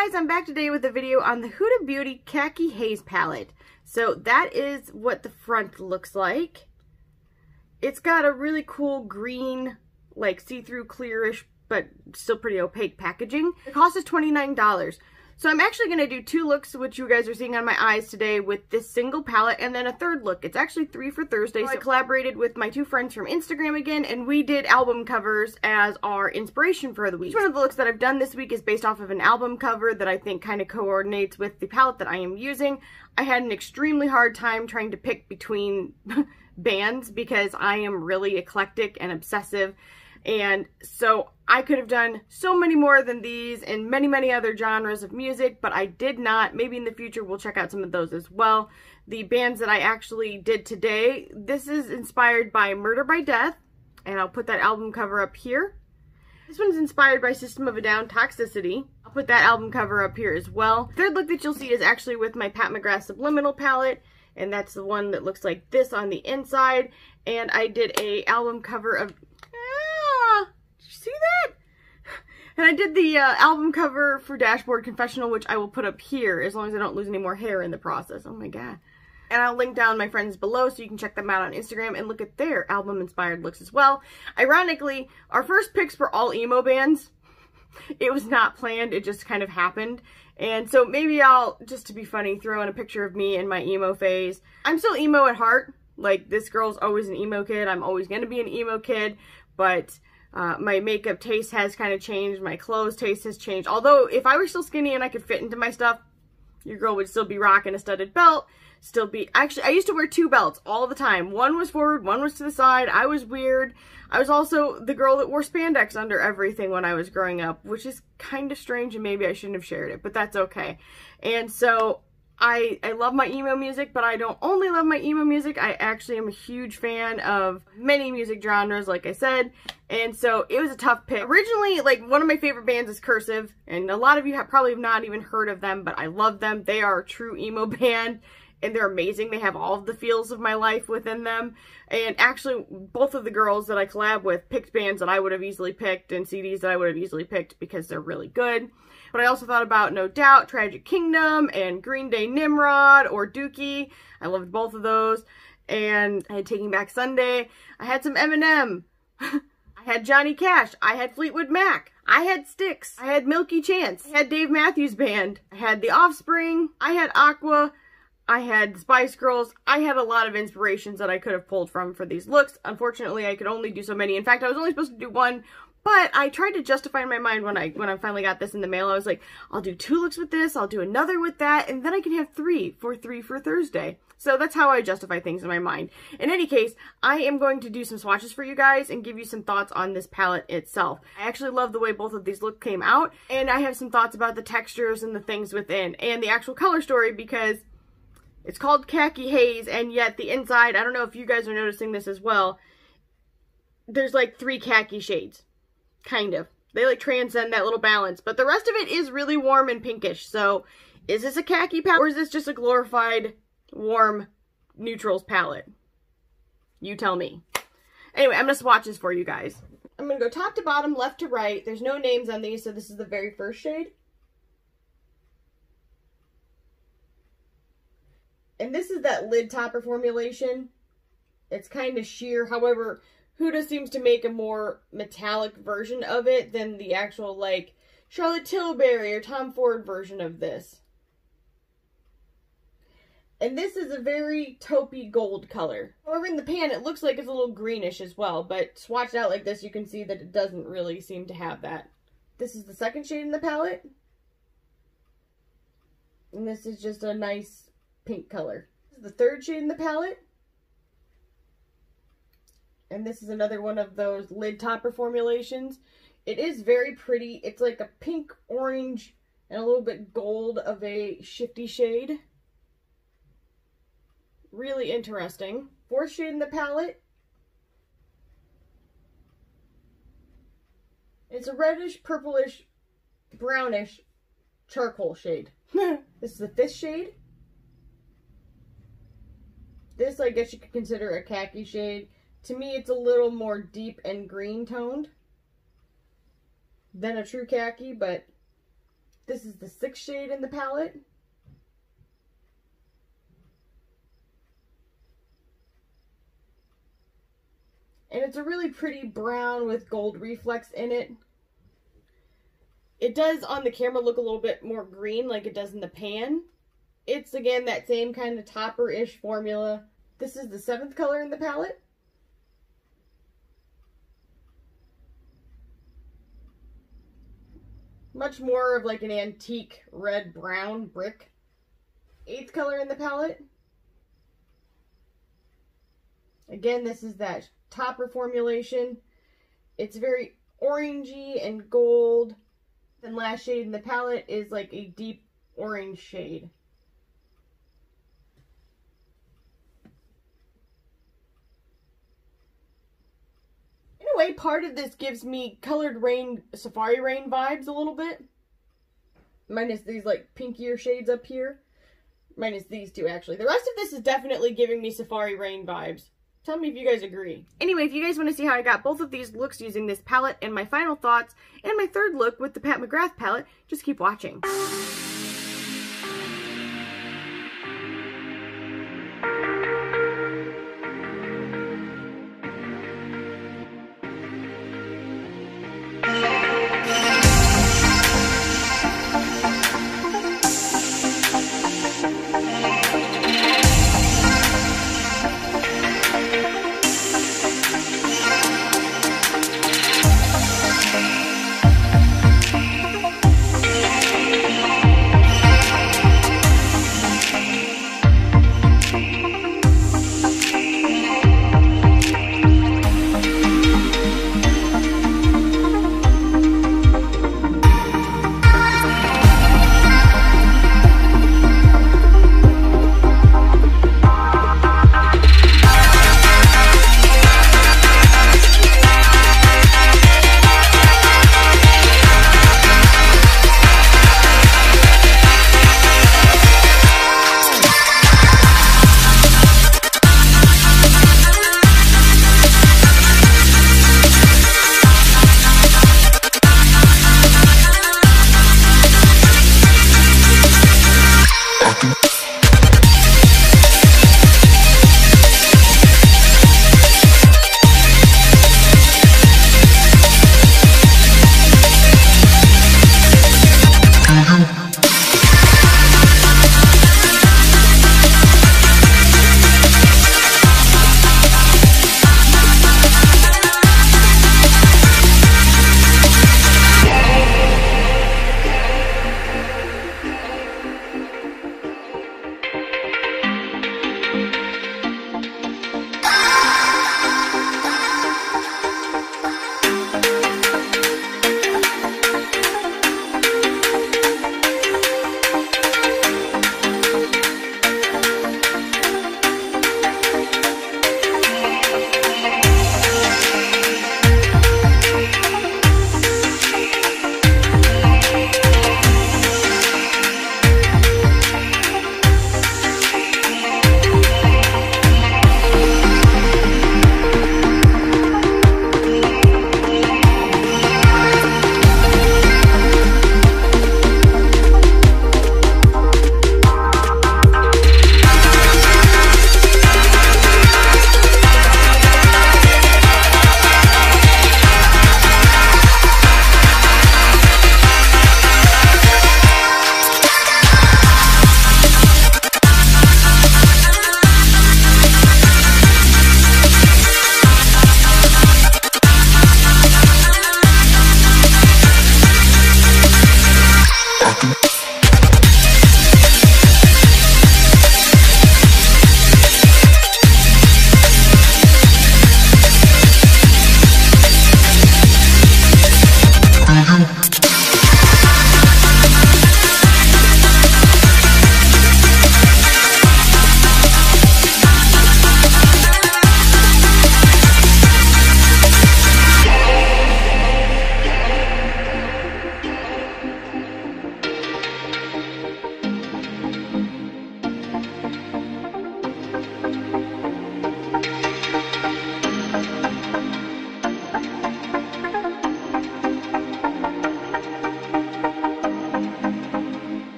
guys, I'm back today with a video on the Huda Beauty Khaki Haze palette. So that is what the front looks like. It's got a really cool green, like see-through clearish, but still pretty opaque packaging. The cost is $29. So I'm actually going to do two looks, which you guys are seeing on my eyes today, with this single palette, and then a third look. It's actually 3 for Thursday. So I collaborated with my two friends from Instagram again, and we did album covers as our inspiration for the week. Each one of the looks that I've done this week is based off of an album cover that I think kind of coordinates with the palette that I am using. I had an extremely hard time trying to pick between bands because I am really eclectic and obsessive. And so I could have done so many more than these in many, many other genres of music, but I did not. Maybe in the future we'll check out some of those as well. The bands that I actually did today, this is inspired by Murder by Death, and I'll put that album cover up here. This one's inspired by System of a Down, Toxicity. I'll put that album cover up here as well. The third look that you'll see is actually with my Mcgrath Subliminal palette, and that's the one that looks like this on the inside. And I did a album cover of... See that? And I did the album cover for Dashboard Confessional, which I will put up here as long as I don't lose any more hair in the process. Oh my god. And I'll link down my friends below so you can check them out on Instagram and look at their album inspired looks as well. Ironically, our first picks were all emo bands. It was not planned, it just kind of happened. And so maybe I'll, just to be funny, throw in a picture of me in my emo phase. I'm still emo at heart. Like, this girl's always an emo kid. I'm always going to be an emo kid, but... my makeup taste has kind of changed. My clothes taste has changed. Although, if I were still skinny and I could fit into my stuff, your girl would still be rocking a studded belt. Actually, I used to wear two belts all the time. One was forward, one was to the side. I was weird. I was also the girl that wore spandex under everything when I was growing up, which is kind of strange and maybe I shouldn't have shared it, but that's okay. And so... I love my emo music, but I don't only love my emo music. I actually am a huge fan of many music genres, like I said, and so it was a tough pick. Originally, like, one of my favorite bands is Cursive, and a lot of you probably have not even heard of them, but I love them. They are a true emo band, and they're amazing. They have all of the feels of my life within them, and actually, both of the girls that I collab with picked bands that I would have easily picked, and CDs that I would have easily picked because they're really good. But I also thought about No Doubt, Tragic Kingdom, and Green Day Nimrod, or Dookie. I loved both of those. And I had Taking Back Sunday. I had some Eminem. I had Johnny Cash. I had Fleetwood Mac. I had Styx. I had Milky Chance. I had Dave Matthews Band. I had The Offspring. I had Aqua. I had Spice Girls. I had a lot of inspirations that I could have pulled from for these looks. Unfortunately, I could only do so many. In fact, I was only supposed to do one. But I tried to justify in my mind when I finally got this in the mail. I was like, I'll do 2 looks with this, I'll do another with that, and then I can have 3 for Thursday. So that's how I justify things in my mind. In any case, I am going to do some swatches for you guys and give you some thoughts on this palette itself. I actually love the way both of these looks came out, and I have some thoughts about the textures and the things within, and the actual color story, because it's called Khaki Haze, and yet the inside, I don't know if you guys are noticing this as well, there's like 3 khaki shades. Kind of. They like transcend that little balance. But the rest of it is really warm and pinkish. So, is this a khaki palette or is this just a glorified warm neutrals palette? You tell me. Anyway, I'm going to swatch this for you guys. I'm going to go top to bottom, left to right. There's no names on these, so this is the very first shade. And this is that lid topper formulation. It's kind of sheer. However... Huda seems to make a more metallic version of it than the actual, like, Charlotte Tilbury or Tom Ford version of this. And this is a very taupey gold color. However, in the pan, it looks like it's a little greenish as well, but swatched out like this, you can see that it doesn't really seem to have that. This is the second shade in the palette. And this is just a nice pink color. This is the third shade in the palette. And this is another one of those lid topper formulations. It is very pretty. It's like a pink, orange, and a little bit gold of a shifty shade. Really interesting. Fourth shade in the palette. It's a reddish, purplish, brownish charcoal shade. This is the fifth shade. This, I guess you could consider a khaki shade. To me, it's a little more deep and green toned than a true khaki, but This is the 6th shade in the palette. And it's a really pretty brown with gold reflex in it. It does on the camera look a little bit more green like it does in the pan. It's again that same kind of topper-ish formula. This is the 7th color in the palette. Much more of like an antique red-brown brick. 8th color in the palette. Again, this is that topper formulation. It's very orangey and gold. Then last shade in the palette is like a deep orange shade. In a way, part of this gives me Colored Rain, Safari Rain vibes a little bit. Minus these like pinkier shades up here. Minus these two actually. The rest of this is definitely giving me Safari Rain vibes. Tell me if you guys agree. Anyway, if you guys want to see how I got both of these looks using this palette and my final thoughts and my third look with the Pat McGrath palette, just keep watching.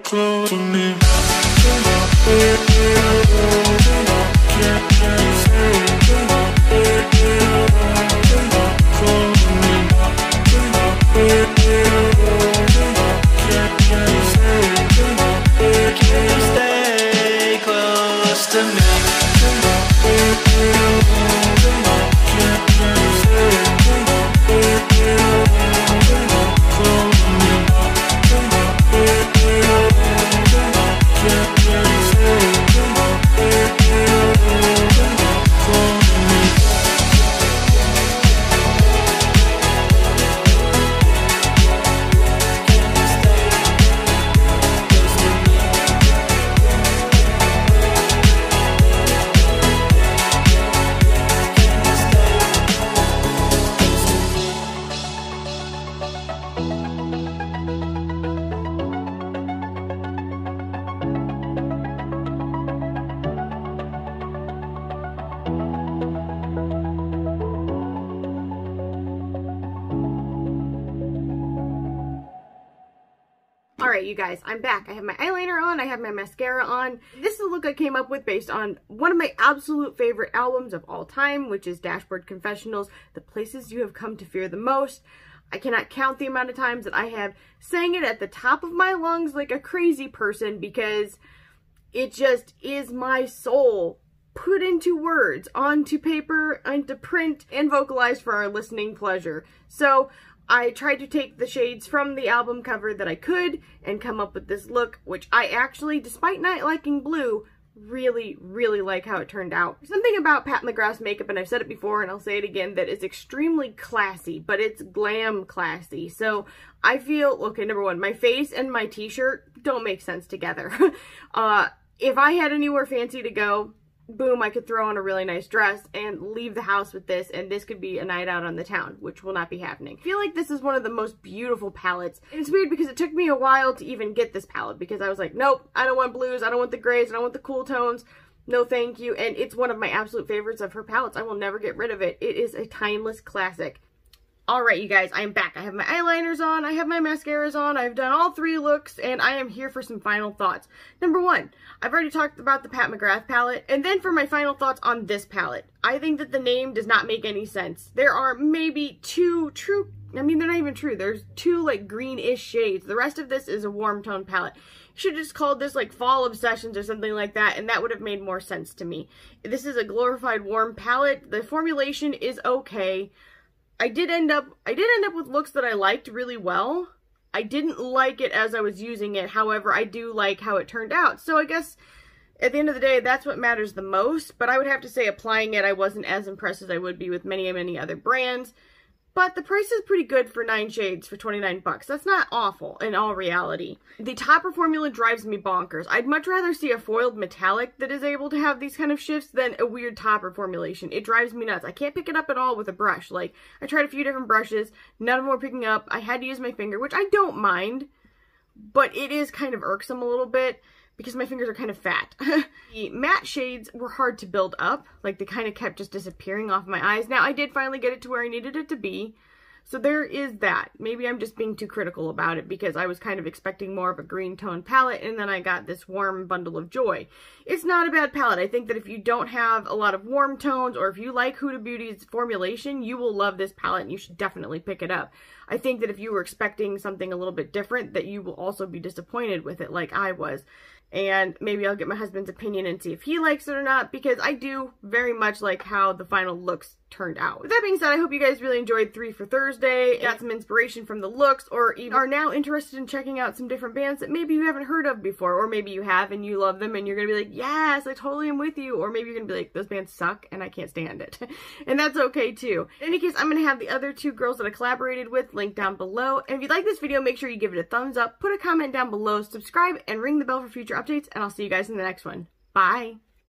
Close to me. Stay close to me. Alright, you guys, I'm back. I have my eyeliner on, I have my mascara on. This is the look I came up with based on one of my absolute favorite albums of all time, which is Dashboard Confessionals, The Places You Have Come to Fear the Most. I cannot count the amount of times that I have sang it at the top of my lungs like a crazy person because it just is my soul put into words, onto paper, onto print, and vocalized for our listening pleasure. So I tried to take the shades from the album cover that I could and come up with this look, which I actually, despite not liking blue, really, really like how it turned out. Something about Pat McGrath's makeup, and I've said it before and I'll say it again, that is extremely classy, but it's glam classy. So I feel, okay, number one, my face and my t-shirt don't make sense together. If I had anywhere fancy to go, boom, I could throw on a really nice dress and leave the house with this, and this could be a night out on the town, which will not be happening. I feel like this is one of the most beautiful palettes. And it's weird because it took me a while to even get this palette because I was like, nope, I don't want blues, I don't want the grays, I don't want the cool tones. No thank you. And it's one of my absolute favorites of her palettes. I will never get rid of it. It is a timeless classic. Alright, you guys, I'm back. I have my eyeliners on, I have my mascaras on, I've done all three looks, and I am here for some final thoughts. Number one, I've already talked about the Pat McGrath palette, and then for my final thoughts on this palette. I think that the name does not make any sense. There are maybe two true, I mean, they're not even true. There's two, like, greenish shades. The rest of this is a warm tone palette. You should have just called this, like, Fall Obsessions or something like that, and that would have made more sense to me. This is a glorified warm palette. The formulation is okay. I did end up with looks that I liked really well. I didn't like it as I was using it. However, I do like how it turned out. So I guess at the end of the day, that's what matters the most. But I would have to say applying it, I wasn't as impressed as I would be with many, many other brands. But the price is pretty good for 9 shades for 29 bucks. That's not awful in all reality. The topper formula drives me bonkers. I'd much rather see a foiled metallic that is able to have these kind of shifts than a weird topper formulation. It drives me nuts. I can't pick it up at all with a brush. Like, I tried a few different brushes. None of them were picking up. I had to use my finger, which I don't mind. But it is kind of irksome a little bit because my fingers are kind of fat. The matte shades were hard to build up. Like, they kind of kept just disappearing off my eyes. Now, I did finally get it to where I needed it to be. So there is that. Maybe I'm just being too critical about it because I was kind of expecting more of a green tone palette, and then I got this warm bundle of joy. It's not a bad palette. I think that if you don't have a lot of warm tones, or if you like Huda Beauty's formulation, you will love this palette and you should definitely pick it up. I think that if you were expecting something a little bit different, that you will also be disappointed with it like I was. And maybe I'll get my husband's opinion and see if he likes it or not, because I do very much like how the final looks turned out. With that being said, I hope you guys really enjoyed 3 for Thursday, got some inspiration from the looks, or even are now interested in checking out some different bands that maybe you haven't heard of before, or maybe you have and you love them and you're gonna be like, yes, I totally am with you, or maybe you're gonna be like, those bands suck and I can't stand it. And that's okay too. In any case, I'm gonna have the other 2 girls that I collaborated with linked down below, and if you like this video, make sure you give it a thumbs up, put a comment down below, subscribe, and ring the bell for future updates, and I'll see you guys in the next one. Bye!